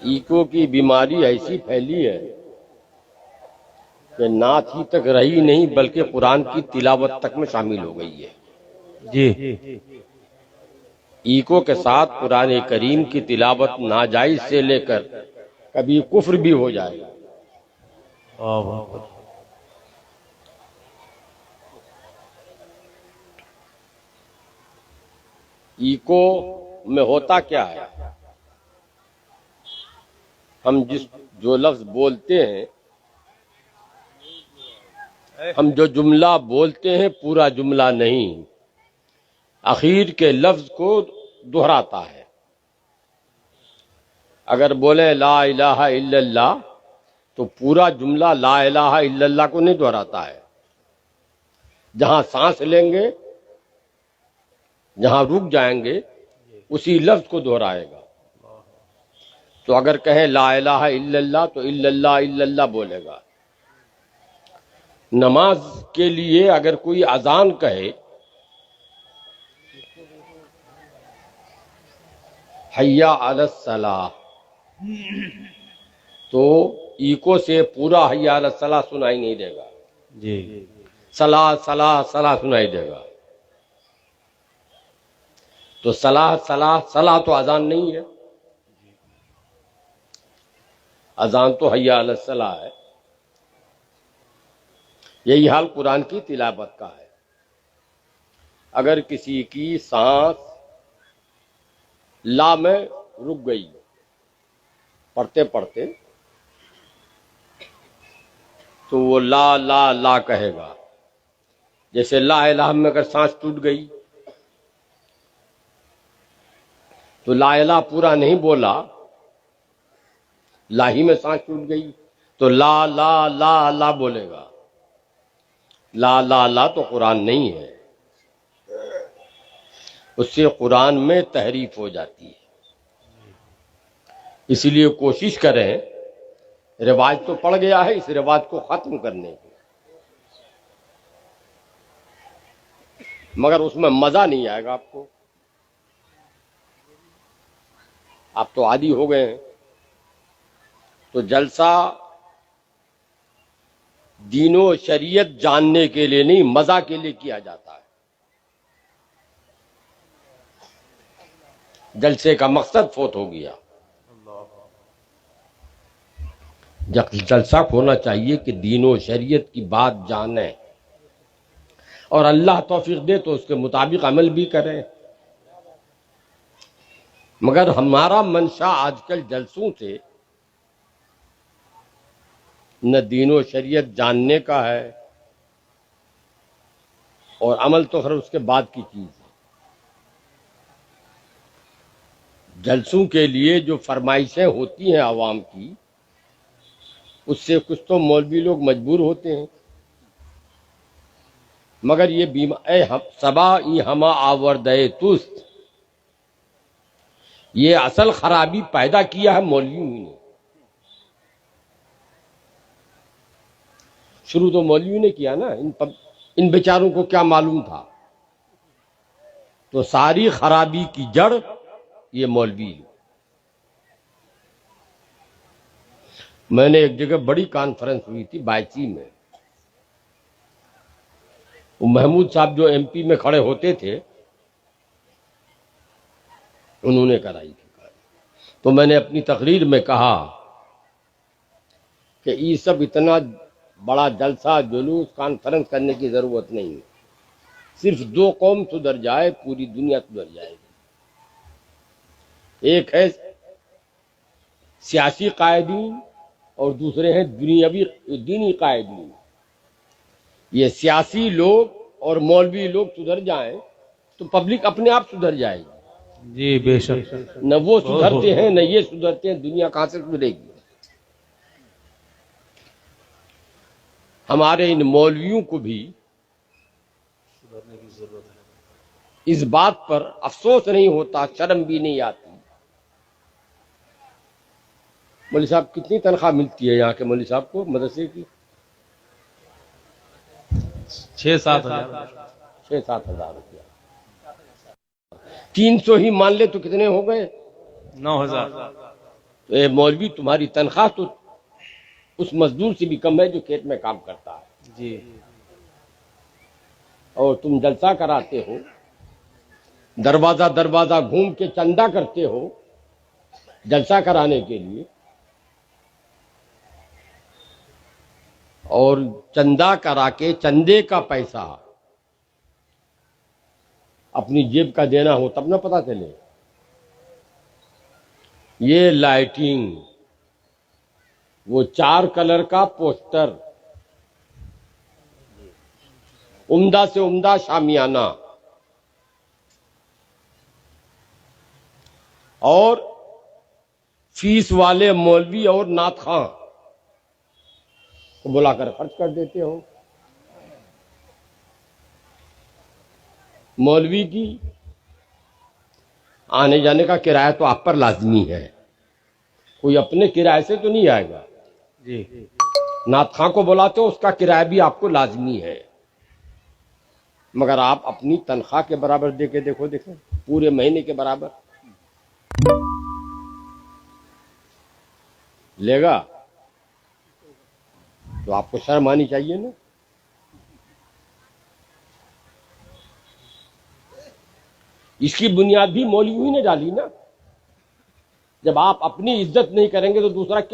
Eco کی بیماری ایسی پھیلی ہے کہ نعت ہی تک رہی نہیں بلکہ قرآن کی تلاوت تک میں شامل ہو گئی ہے. جی ایکو کے ساتھ قرآن کریم کی تلاوت ناجائز سے لے کر کبھی کفر بھی ہو جائے گا. ایکو میں ہوتا کیا ہے؟ ہم جو لفظ بولتے ہیں، ہم جو جملہ بولتے ہیں پورا جملہ نہیں، اخیر کے لفظ کو دہراتا ہے. اگر بولیں لا الہ الا اللہ تو پورا جملہ لا الہ الا اللہ کو نہیں دہراتا ہے. جہاں سانس لیں گے، جہاں رک جائیں گے، اسی لفظ کو دہرائے گا. تو اگر کہیں لا الہ الا اللہ تو الا اللہ بولے گا. نماز کے لیے اگر کوئی اذان کہے حی علی الصلاۃ تو ایکو سے پورا حی علی الصلاۃ سنائی نہیں دے گا. جی صلاۃ صلاۃ صلاۃ سنائی دے گا. تو صلاۃ صلاۃ صلاۃ تو اذان نہیں ہے، اذان تو حی علی الصلاۃ ہے. یہی حال قرآن کی تلاوت کا ہے. اگر کسی کی سانس لا میں رک گئی پڑھتے پڑھتے تو وہ لا لا لا کہے گا. جیسے لا الہ میں اگر سانس ٹوٹ گئی تو لا الہ پورا نہیں بولا، لا ہی میں سانس ٹوٹ گئی تو لا لا لا لا بولے گا. لا لا لا تو قرآن نہیں ہے، اس سے قرآن میں تحریف ہو جاتی ہے. اس لیے کوشش کریں، رواج تو پڑ گیا ہے، اس رواج کو ختم کرنے کی، مگر اس میں مزہ نہیں آئے گا آپ کو. آپ تو عادی ہو گئے ہیں. تو جلسہ دین و شریعت جاننے کے لیے نہیں، مزہ کے لیے کیا جاتا ہے. جلسے کا مقصد فوت ہو گیا. جلسہ ہونا چاہیے کہ دین و شریعت کی بات جانیں اور اللہ توفیق دے تو اس کے مطابق عمل بھی کریں. مگر ہمارا منشا آج کل جلسوں سے نہ دین و شریعت جاننے کا ہے اور عمل تو خیر اس کے بعد کی چیز ہے. جلسوں کے لیے جو فرمائشیں ہوتی ہیں عوام کی، اس سے کچھ تو مولوی لوگ مجبور ہوتے ہیں. مگر یہ صبا ای ہما آوردے توست، یہ اصل خرابی پیدا کیا ہے مولویوں نے. شروع تو مولویوں نے کیا نا. ان بیچاروں کو کیا معلوم تھا؟ تو ساری خرابی کی جڑ یہ مولوی. میں نے ایک جگہ بڑی کانفرنس ہوئی تھی بائچی میں، وہ محمود صاحب جو ایم پی میں کھڑے ہوتے تھے انہوں نے کرائی تھی. تو میں نے اپنی تقریر میں کہا کہ یہ سب اتنا بڑا جلسہ جلوس کانفرنس کرنے کی ضرورت نہیں ہے. صرف 2 قوم سدھر جائے پوری دنیا سدھر جائے گی. ایک ہے سیاسی قائدین اور دوسرے ہیں دینی قائدین. یہ سیاسی لوگ اور مولوی لوگ سدھر جائیں تو پبلک اپنے آپ سدھر جائے گی. جی بے شک. نہ وہ سدھرتے ہیں نہ یہ سدھرتے ہیں، دنیا کہاں سے سدھرے گی؟ ہمارے ان مولویوں کو بھی اس بات پر افسوس نہیں ہوتا، شرم بھی نہیں آتی. مولوی صاحب کتنی تنخواہ ملتی ہے یہاں کے مولوی صاحب کو مدرسے کی؟ 6-7 ہزار. 6-7 ہزار روپیہ. 300 ہی مان لے تو کتنے ہو گئے؟ 9,000. تو اے مولوی تمہاری تنخواہ تو اس مزدور سے بھی کم ہے جو کھیت میں کام کرتا ہے، جی اور تم جلسہ کراتے ہو، دروازہ دروازہ گھوم کے چندہ کرتے ہو جلسہ کرانے کے لیے، اور چندہ کرا کے چندے کا پیسہ اپنی جیب کا دینا ہو تب نہ پتا چلے۔ یہ لائٹنگ، وہ 4 کلر کا پوسٹر، عمدہ سے عمدہ شامیانہ، اور فیس والے مولوی اور نعت خواں کو بلا کر خرچ کر دیتے ہو۔ مولوی کی آنے جانے کا کرایہ تو آپ پر لازمی ہے، کوئی اپنے کرایے سے تو نہیں آئے گا۔ جی نعت خواں کو بلاتے ہو، اس کا کرایہ بھی آپ کو لازمی ہے، مگر آپ اپنی تنخواہ کے برابر دے کے دیکھو پورے مہینے کے برابر لے گا تو آپ کو شرم آنی چاہیے نا۔ اس کی بنیاد بھی مولوی نے ڈالی نا، جب آپ اپنی عزت نہیں کریں گے تو دوسرا کیوں